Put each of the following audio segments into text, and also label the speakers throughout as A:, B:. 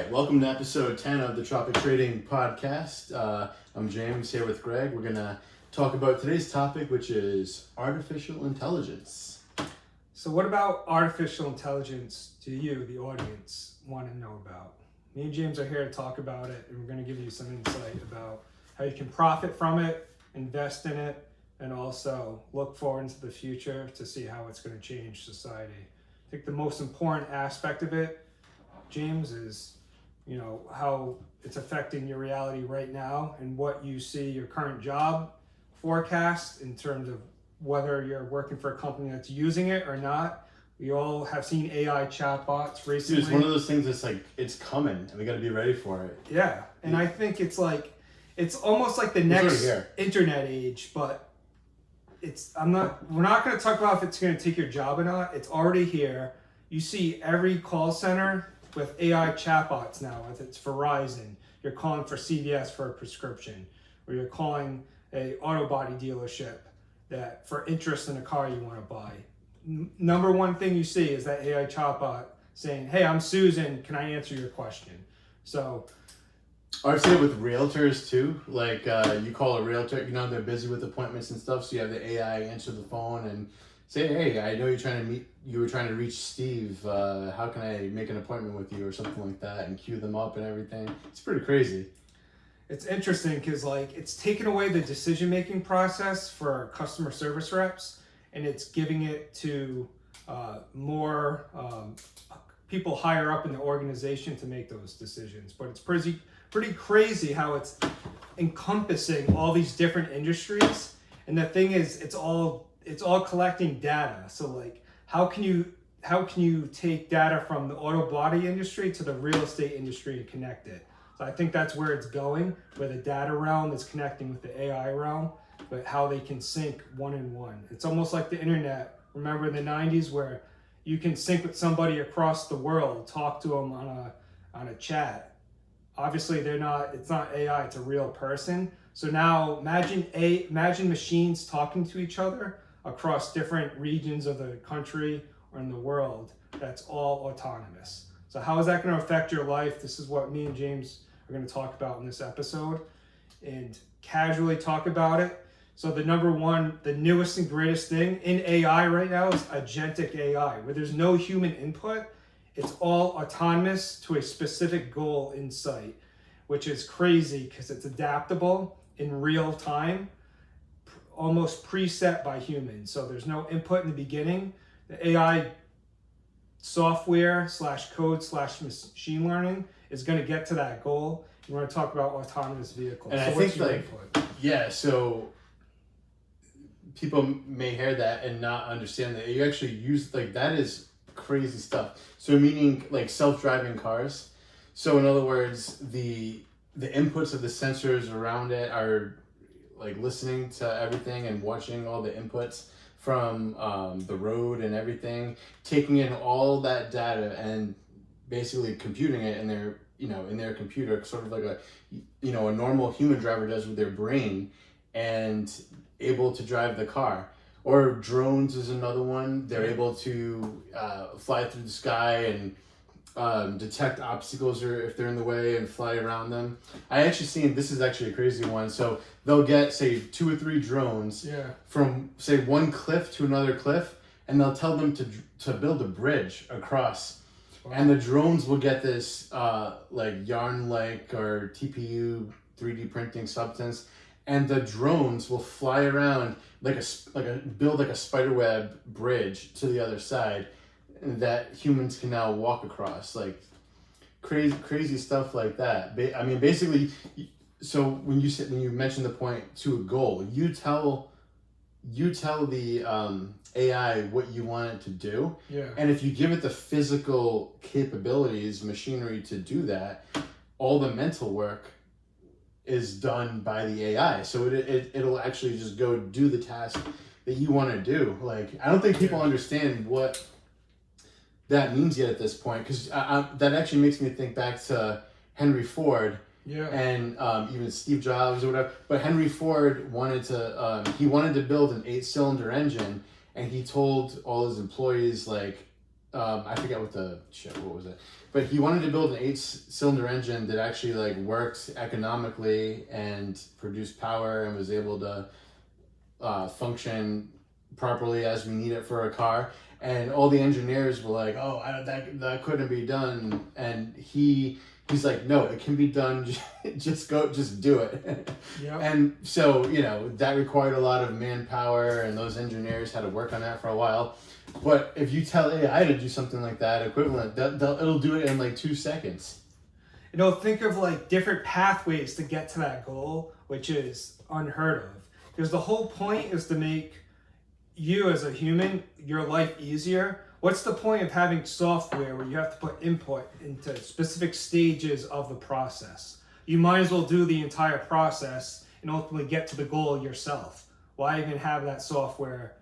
A: right, welcome to episode 10 of the Tropic Trading Podcast. I'm James here with Greg. We're going to talk about today's topic, which is artificial intelligence.
B: So what about artificial intelligence do you, the audience, want to know about? Me and James are here to talk about it, and we're going to give you some insight about how you can profit from it, invest in it, and also look forward into the future to see how it's going to change society. I think the most important aspect of it, James, is how it's affecting your reality right now and what you see your current job forecast in terms of whether you're working for a company that's using it or not. We all have seen AI chatbots recently.
A: Dude, it's one of those things that's like, it's coming and we got to be ready for it.
B: Yeah, and I think it's almost like the next internet age, but we're not going to talk about if it's going to take your job or not. It's already here. You see every call center with AI chatbots now. If it's Verizon, you're calling for CVS for a prescription, or you're calling a auto body dealership that for interest in a car you want to buy. Number one thing you see is that AI chatbot saying, "Hey, I'm Susan. Can I answer your question?" So
A: I've seen it with realtors too. Like you call a realtor, they're busy with appointments and stuff, so you have the AI answer the phone and say, "Hey, I know you were trying to reach Steve. How can I make an appointment with you?" or something like that, and queue them up and everything. It's pretty crazy.
B: It's interesting because it's taken away the decision-making process for customer service reps, and it's giving it to more people higher up in the organization to make those decisions. But it's pretty crazy how it's encompassing all these different industries. And the thing is, it's all collecting data. So how can you take data from the auto body industry to the real estate industry and connect it? So I think that's where it's going, where the data realm is connecting with the AI realm, but how they can sync one in one. It's almost like the internet. Remember in the 90s where you can sync with somebody across the world, talk to them on a chat. Obviously it's not AI, it's a real person. So now imagine machines talking to each other across different regions of the country or in the world. That's all autonomous. So how is that going to affect your life? This is what me and James are going to talk about in this episode and casually talk about it. So the newest and greatest thing in AI right now is agentic AI, where there's no human input. It's all autonomous to a specific goal in sight, which is crazy because it's adaptable in real time, almost preset by humans. So there's no input in the beginning. The AI software /code/machine learning is going to get to that goal. We're going to talk about autonomous vehicles.
A: And
B: so
A: I think so people may hear that and not understand that you actually use, that is crazy stuff. So meaning self-driving cars. So in other words, the inputs of the sensors around it are listening to everything and watching all the inputs from the road and everything, taking in all that data and basically computing it in their computer, sort of like a normal human driver does with their brain, and able to drive the car. Or drones is another one. They're able to fly through the sky and detect obstacles or if they're in the way and fly around them. This is actually a crazy one. So they'll get, say, 2 or 3 drones from, say, one cliff to another cliff, and they'll tell them to build a bridge across. Wow. And the drones will get this yarn-like or TPU 3D printing substance, and the drones will fly around build a spiderweb bridge to the other side that humans can now walk across, crazy stuff like that. I mean, basically, so when you mention the point to a goal, you tell the AI what you want it to do, and if you give it the physical capabilities, machinery to do that, all the mental work is done by the AI. So it'll actually just go do the task that you want to do. I don't think people understand what that means yet at this point, because that actually makes me think back to Henry Ford and even Steve Jobs or whatever. But Henry Ford wanted to build an 8-cylinder engine, and he told all his employees I forget what was it, but he wanted to build an 8-cylinder engine that actually like worked economically and produced power and was able to function properly as we need it for a car. And all the engineers were like, "Oh, that couldn't be done." And he's like, "No, it can be done. Just do it."
B: Yeah.
A: And so that required a lot of manpower, and those engineers had to work on that for a while. But if you tell AI to do something like that equivalent, it'll do it in like 2 seconds.
B: Think of like different pathways to get to that goal, which is unheard of. Because the whole point is to make you as a human, your life easier. What's the point of having software where you have to put input into specific stages of the process? You might as well do the entire process and ultimately get to the goal yourself. Why even have that software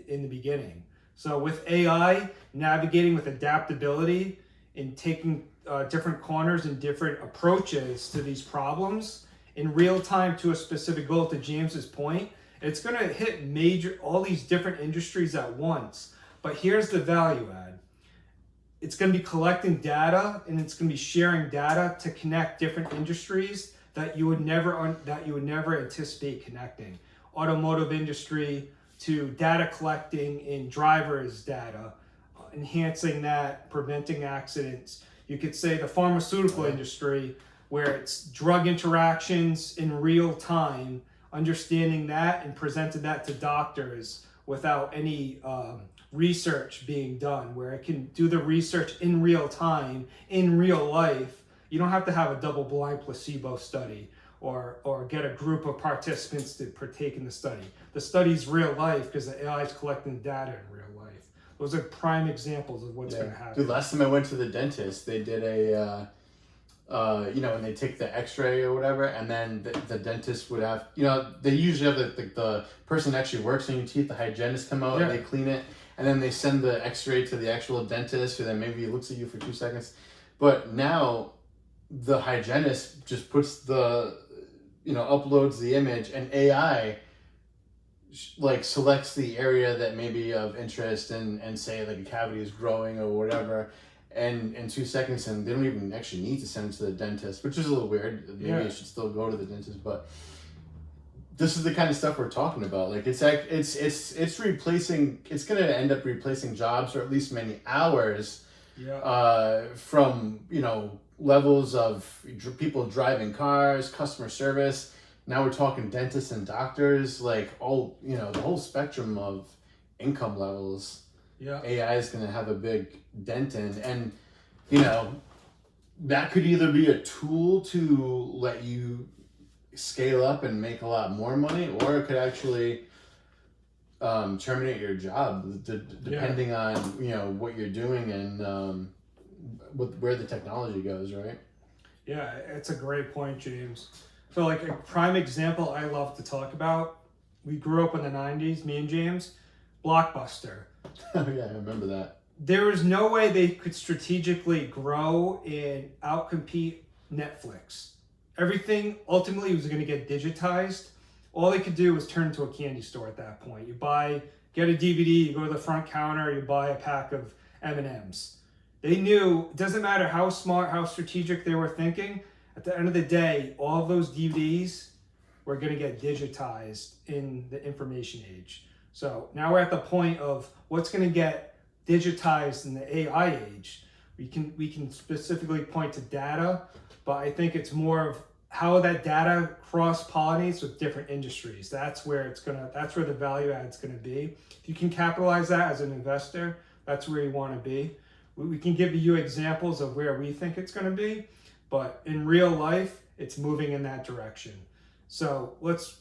B: in the beginning? So with AI, navigating with adaptability and taking different corners and different approaches to these problems in real time to a specific goal, to James's point, it's going to hit all these different industries at once. But here's the value add. It's going to be collecting data, and it's going to be sharing data to connect different industries that you would never anticipate connecting. Automotive industry to data collecting in drivers' data, enhancing that, preventing accidents. You could say the pharmaceutical industry, where it's drug interactions in real time, understanding that and presenting that to doctors without any research being done, where it can do the research in real time, in real life. You don't have to have a double-blind placebo study or get a group of participants to partake in the study. The study's real life because the AI is collecting data in real life. Those are prime examples of what's going to happen.
A: Dude, last time I went to the dentist, they did when they take the x-ray or whatever, and then the dentist would have, they usually have the person that actually works on your teeth, the hygienist come out and they clean it, and then they send the x-ray to the actual dentist, who then maybe looks at you for 2 seconds. But now the hygienist just puts uploads the image, and AI like selects the area that may be of interest and say like a cavity is growing or whatever, and in 2 seconds, and they don't even actually need to send it to the dentist, which is a little weird. Maybe I should still go to the dentist, but this is the kind of stuff we're talking about. Like it's replacing. It's going to end up replacing jobs, or at least many hours. From levels of people driving cars, customer service. Now we're talking dentists and doctors, like all, the whole spectrum of income levels. Yeah. AI is going to have a big dent in. And, that could either be a tool to let you scale up and make a lot more money, or it could actually terminate your job, depending on, what you're doing and where the technology goes, right?
B: Yeah, it's a great point, James. So like a prime example I love to talk about, we grew up in the 90s, me and James, Blockbuster.
A: Oh yeah, I remember that.
B: There was no way they could strategically grow and outcompete Netflix. Everything ultimately was going to get digitized. All they could do was turn into a candy store at that point. You get a DVD, you go to the front counter, you buy a pack of M&Ms. They knew, it doesn't matter how smart, how strategic they were thinking, at the end of the day, all of those DVDs were going to get digitized in the information age. So now we're at the point of what's going to get digitized in the AI age. We can specifically point to data, but I think it's more of how that data cross-pollinates with different industries. That's where the value add is going to be. If you can capitalize that as an investor, that's where you want to be. We can give you examples of where we think it's going to be, but in real life, it's moving in that direction. So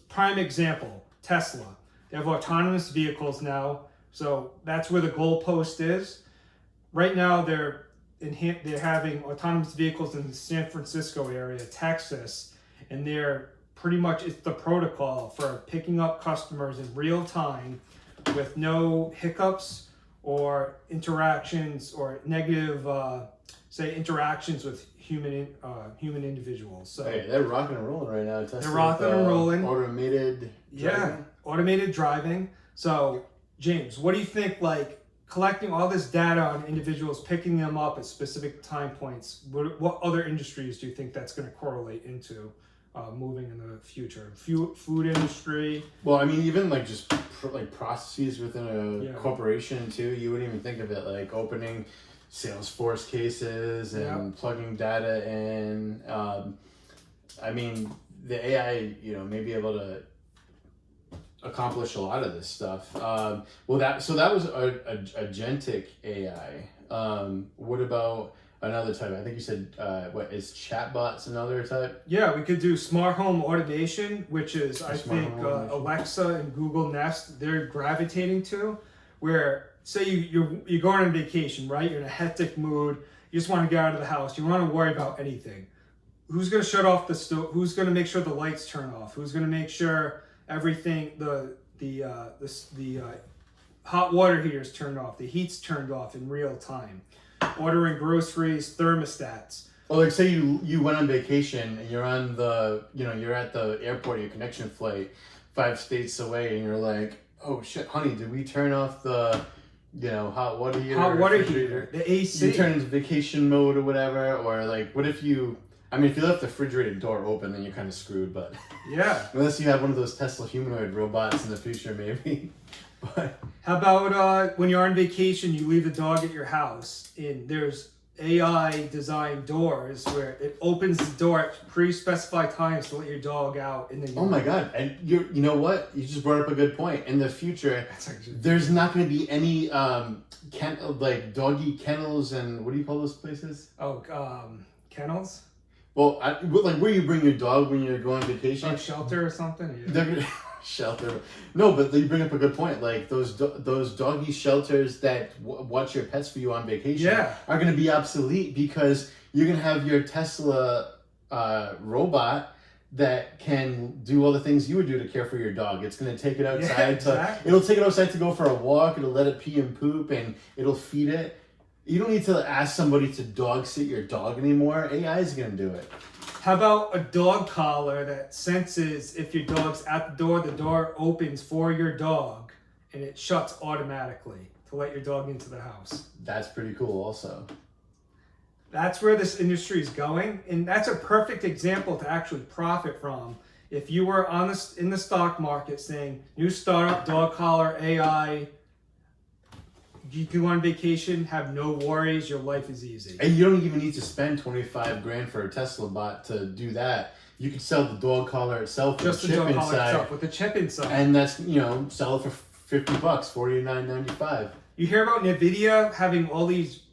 B: prime example, Tesla. They have autonomous vehicles now, so that's where the goalpost is. Right now, they're having autonomous vehicles in the San Francisco area, Texas, and they're pretty much, it's the protocol for picking up customers in real time with no hiccups or interactions or negative, interactions with human individuals. So
A: hey, they're rocking and rolling right now.
B: They're rocking and rolling.
A: Automated driving.
B: Yeah, automated driving. So, James, what do you think, like, collecting all this data on individuals, picking them up at specific time points, what other industries do you think that's going to correlate into moving in the future? Food industry.
A: Well, I mean, even like just like processes within a
B: Yeah.
A: corporation too. You wouldn't even think of it, like opening Salesforce cases and plugging data in. I mean, the AI, may be able to accomplish a lot of this stuff. That was agentic AI. What about another type? I think you said what is chatbots another type?
B: Yeah, we could do smart home automation, which is I think Alexa and Google Nest they're gravitating to, where say you're going on vacation, right? You're in a hectic mood. You just want to get out of the house. You don't want to worry about anything. Who's going to shut off the stove? Who's going to make sure the lights turn off? Who's going to make sure everything the hot water heater's turned off, the heat's turned off in real time? Ordering groceries, thermostats.
A: Well, like say you went on vacation and you're on you're at the airport, your connection flight 5 states away, and you're like, oh shit, honey, did we turn off the hot water heater?
B: Hot water heater, the AC.
A: You turn into vacation mode or whatever, or like what if you if you left the refrigerator door open, then you're kind of screwed, but
B: yeah.
A: Unless you have one of those Tesla humanoid robots in the future, maybe. But
B: how about when you're on vacation, you leave the dog at your house, and there's AI designed doors where it opens the door at pre-specified times to let your dog out, and then
A: oh my god! And you know what? You just brought up a good point. In the future, there's not going to be any like doggy kennels and what do you call those places?
B: Oh, kennels.
A: Well, like where you bring your dog when you're going on vacation?
B: Like shelter or something.
A: Yeah. Shelter. No, but you bring up a good point. Like those doggy shelters that watch your pets for you on vacation are going to be obsolete because you're going to have your Tesla robot that can do all the things you would do to care for your dog. It's going to take it outside it'll take it outside to go for a walk. It'll let it pee and poop, and it'll feed it. You don't need to ask somebody to dog sit your dog anymore. AI is going to do it.
B: How about a dog collar that senses if your dog's at the door opens for your dog, and it shuts automatically to let your dog into the house?
A: That's pretty cool also.
B: That's where this industry is going, and that's a perfect example to actually profit from. If you were in the stock market saying, new startup, dog collar, AI, you can go on vacation, have no worries, your life is easy.
A: And you don't even need to spend $25,000 for a Tesla bot to do that. You could sell the dog collar itself with a chip inside.
B: With a chip inside.
A: And that's, sell it for $50, $49.95.
B: You hear about NVIDIA having all these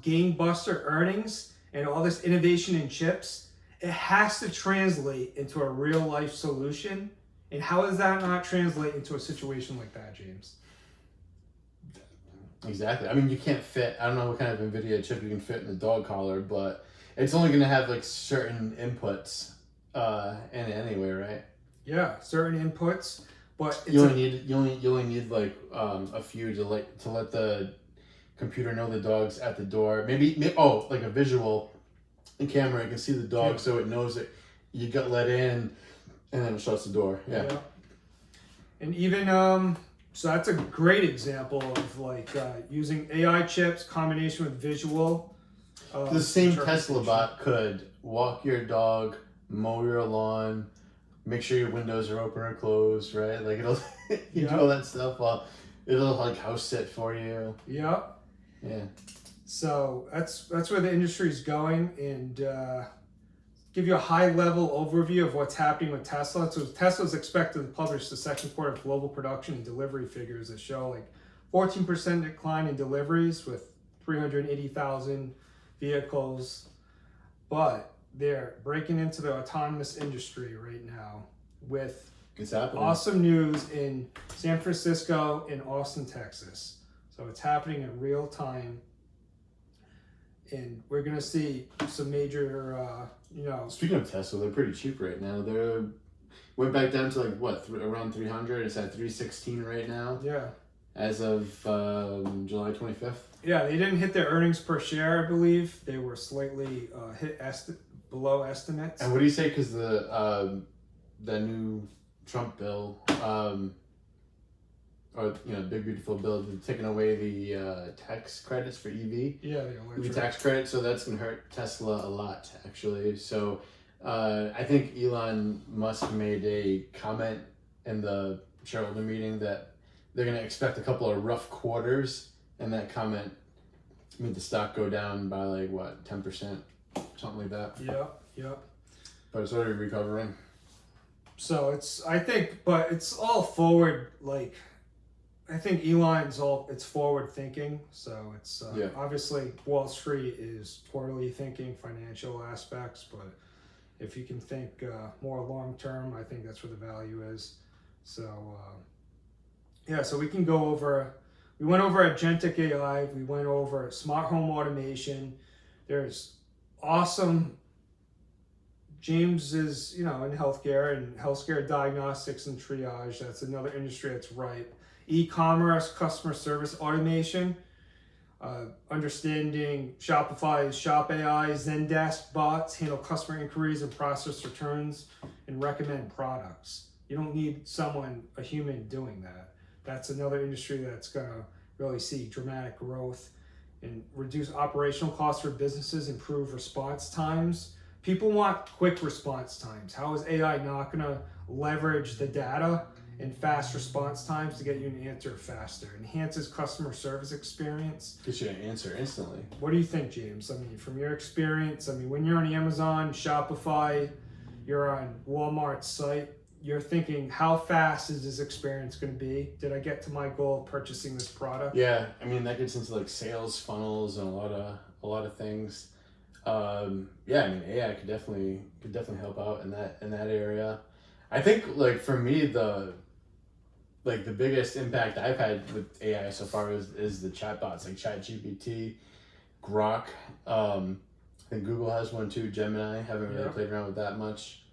B: game-buster earnings and all this innovation in chips. It has to translate into a real-life solution. And how does that not translate into a situation like that, James?
A: Exactly. I mean, you can't fit, I don't know what kind of NVIDIA chip you can fit in the dog collar, but it's only going to have like certain inputs in it anyway, right?
B: Yeah, certain inputs, but
A: you only need like a few to let the computer know the dog's at the door. Maybe like a visual camera, you can see the dog, so it knows that you got let in, and then it shuts the door. Yeah.
B: And even so that's a great example of like using AI chips combination with visual.
A: The same Tesla bot could walk your dog, mow your lawn, make sure your windows are open or closed, right? Like it'll do all that stuff while it'll like house sit for you.
B: Yeah.
A: Yeah.
B: So that's where the industry is going, and give you a high-level overview of what's happening with Tesla. So Tesla's expected to publish the second quarter global production and delivery figures that show like 14% decline in deliveries with 380,000 vehicles. But they're breaking into the autonomous industry right now with awesome news in San Francisco and Austin, Texas. So it's happening in real time. And we're going to see some major,
A: Speaking of Tesla, they're pretty cheap right now. They went back down to like, around 300. It's at 316 right now.
B: Yeah.
A: As of July 25th.
B: Yeah, they didn't hit their earnings per share, I believe. They were slightly below estimates.
A: And what do you say? Because the new Trump bill, or big beautiful bill, they're taking away the tax credits for EV.
B: Yeah, the electric.
A: Tax credit, so that's gonna hurt Tesla a lot, actually. So, I think Elon Musk made a comment in the shareholder meeting that they're gonna expect a couple of rough quarters, and that comment made the stock go down by like what 10%, something like that.
B: Yeah.
A: But it's already recovering.
B: So it's all forward. Like, I think it's forward thinking. So it's obviously Wall Street is poorly thinking financial aspects, but if you can think more long term, I think that's where the value is. So so we can go over. We went over agentic AI. We went over smart home automation. There's awesome. James is, in healthcare and healthcare diagnostics and triage. That's another industry that's ripe. E-commerce, customer service automation, understanding Shopify's Shop AI, Zendesk bots handle customer inquiries and process returns and recommend products. You don't need a human doing that. That's another industry that's gonna really see dramatic growth and reduce operational costs for businesses, improve response times. People want quick response times. How is AI not going to leverage the data and fast response times to get you an answer faster? Enhances customer service experience.
A: Gets you an answer instantly.
B: What do you think, James? I mean, from your experience, when you're on Amazon, Shopify, you're on Walmart's site, you're thinking, how fast is this experience going to be? Did I get to my goal of purchasing this product?
A: Yeah, that gets into like sales funnels and a lot of things. AI could definitely help out in that area. I think like for me the biggest impact I've had with AI so far is the chatbots like ChatGPT, Grok. I think Google has one too, Gemini. Haven't really played around with that much.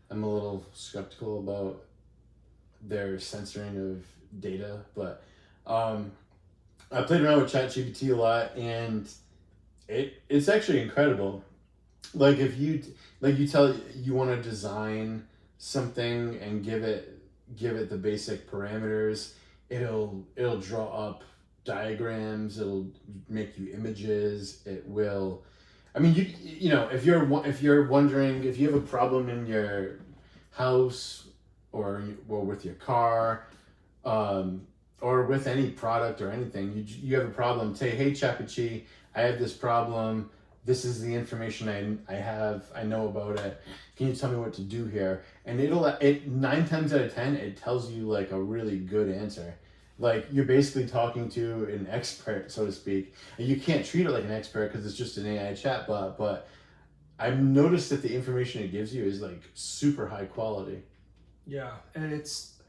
A: I'm a little skeptical about their censoring of data, but I played around with ChatGPT a lot, and it's actually incredible. Like if you want to design something and give it the basic parameters, it'll draw up diagrams, it'll make you images, it will. If you're wondering if you have a problem in your house or with your car, or with any product or anything, you have a problem. Say, hey ChatGPT, I have this problem. This is the information I have. I know about it. Can you tell me what to do here? And it 9 times out of 10 it tells you like a really good answer. Like you're basically talking to an expert, so to speak. And you can't treat it like an expert because it's just an AI chatbot. But I've noticed that the information it gives you is like super high quality.
B: Yeah, and it's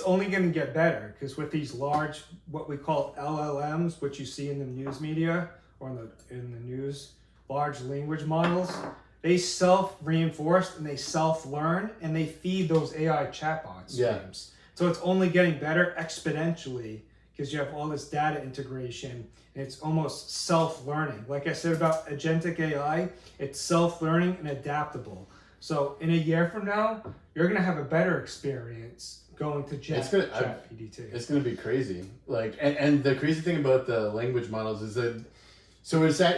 B: only going to get better because with these large, what we call LLMs, which you see in the news media or in the news, large language models, they self-reinforce and they self-learn and they feed those AI chatbots.
A: Yeah.
B: James. So it's only getting better exponentially because you have all this data integration and it's almost self-learning. Like I said about agentic AI, it's self-learning and adaptable. So in a year from now, you're going to have a better experience going to ChatGPT.
A: It's going to be crazy. Like, and the crazy thing about the language models is that,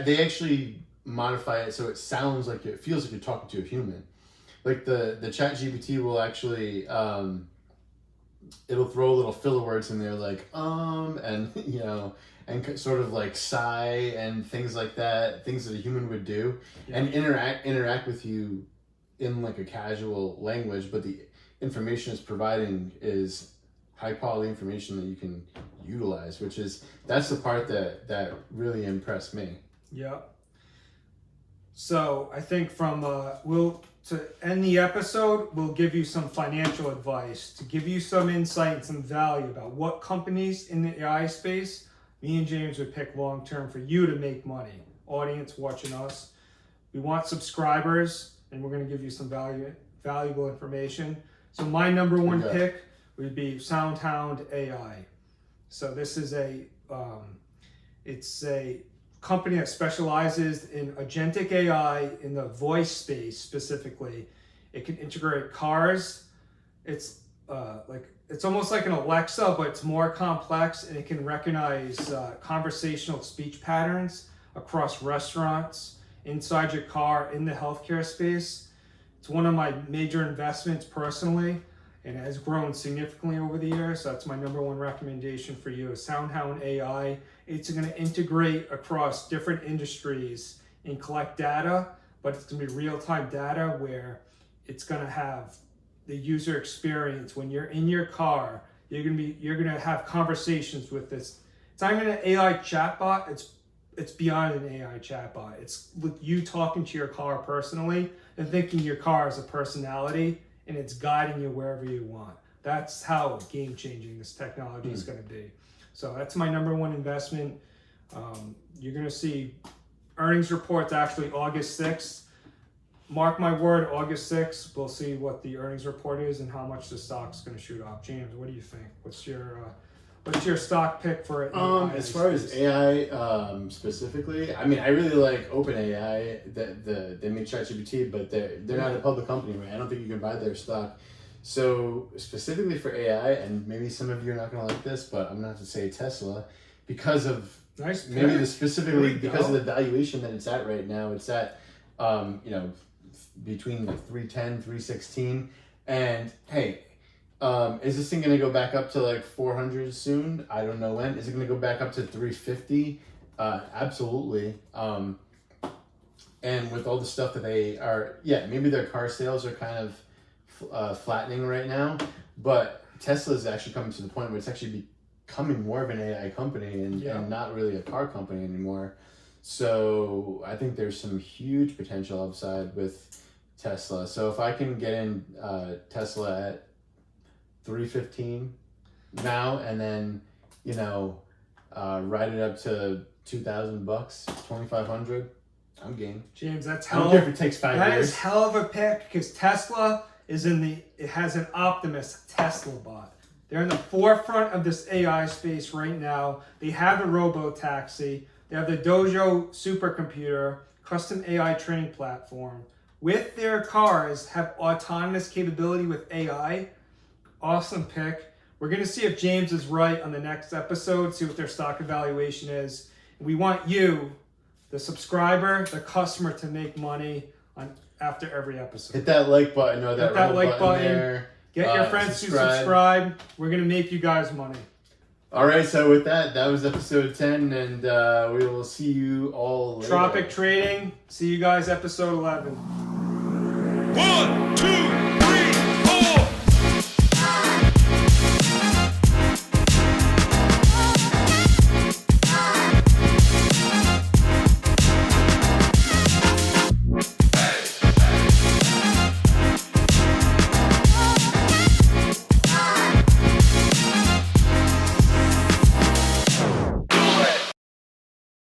A: they actually modify it so it sounds like it feels like you're talking to a human. Like the ChatGPT will actually, it'll throw little filler words in there like and and sort of like sigh and things like that, things that a human would do, and interact with you in like a casual language, but the information it's providing is high quality information that you can utilize, that's the part that really impressed me.
B: Yeah. So I think to end the episode, we'll give you some financial advice to give you some insight and some value about what companies in the AI space me and James would pick long term for you to make money. Audience watching us, we want subscribers, and we're going to give you some valuable information. So my number one pick would be SoundHound AI. So this is it's a company that specializes in agentic AI in the voice space specifically. It can integrate cars. It's like it's almost like an Alexa, but it's more complex, and it can recognize conversational speech patterns across restaurants, inside your car, in the healthcare space. It's one of my major investments personally, and it has grown significantly over the years. So that's my number one recommendation for you is SoundHound AI. It's going to integrate across different industries and collect data, but it's going to be real-time data where it's going to have the user experience. When you're in your car, you're gonna have conversations with this. It's not even an AI chatbot. It's beyond an AI chatbot. It's with you talking to your car personally and thinking your car is a personality, and it's guiding you wherever you want. That's how game changing this technology is going to be. So that's my number one investment. You're going to see earnings reports actually August 6th. Mark my word, August 6th, we'll see what the earnings report is and how much the stock's going to shoot up. James, what do you think? What's your stock pick for it?
A: As far as AI specifically, I mean, I really like OpenAI. They make ChatGPT, but they're not a public company, right? I don't think you can buy their stock. So specifically for AI, and maybe some of you are not going to like this, but I'm going to have to say Tesla because of specifically because of the valuation that it's at right now. It's at between like 310, 316, and hey. Is this thing going to go back up to like 400 soon? I don't know when. Is it going to go back up to 350? Absolutely. And with all the stuff that they are, maybe their car sales are kind of flattening right now, but Tesla is actually coming to the point where it's actually becoming more of an AI company and not really a car company anymore. So I think there's some huge potential upside with Tesla. So if I can get in Tesla at 315 now, and then ride it up to $2,000, $2,500. I'm game.
B: James, that's
A: I don't care if it takes 5 years.
B: That is hell of a pick because Tesla it has an Optimus Tesla bot. They're in the forefront of this AI space right now. They have a robo-taxi. They have the Dojo supercomputer, custom AI training platform. With their cars, have autonomous capability with AI. Awesome pick. We're going to see if James is right on the next episode, see what their stock evaluation is. We want you, the subscriber, the customer, to make money after every episode.
A: Hit that like button or that like button there.
B: Get your friends to subscribe. We're going to make you guys money.
A: All right, so with that was episode 10, and we will see you all later.
B: Tropic Trading. See you guys episode 11.
C: 1, 2,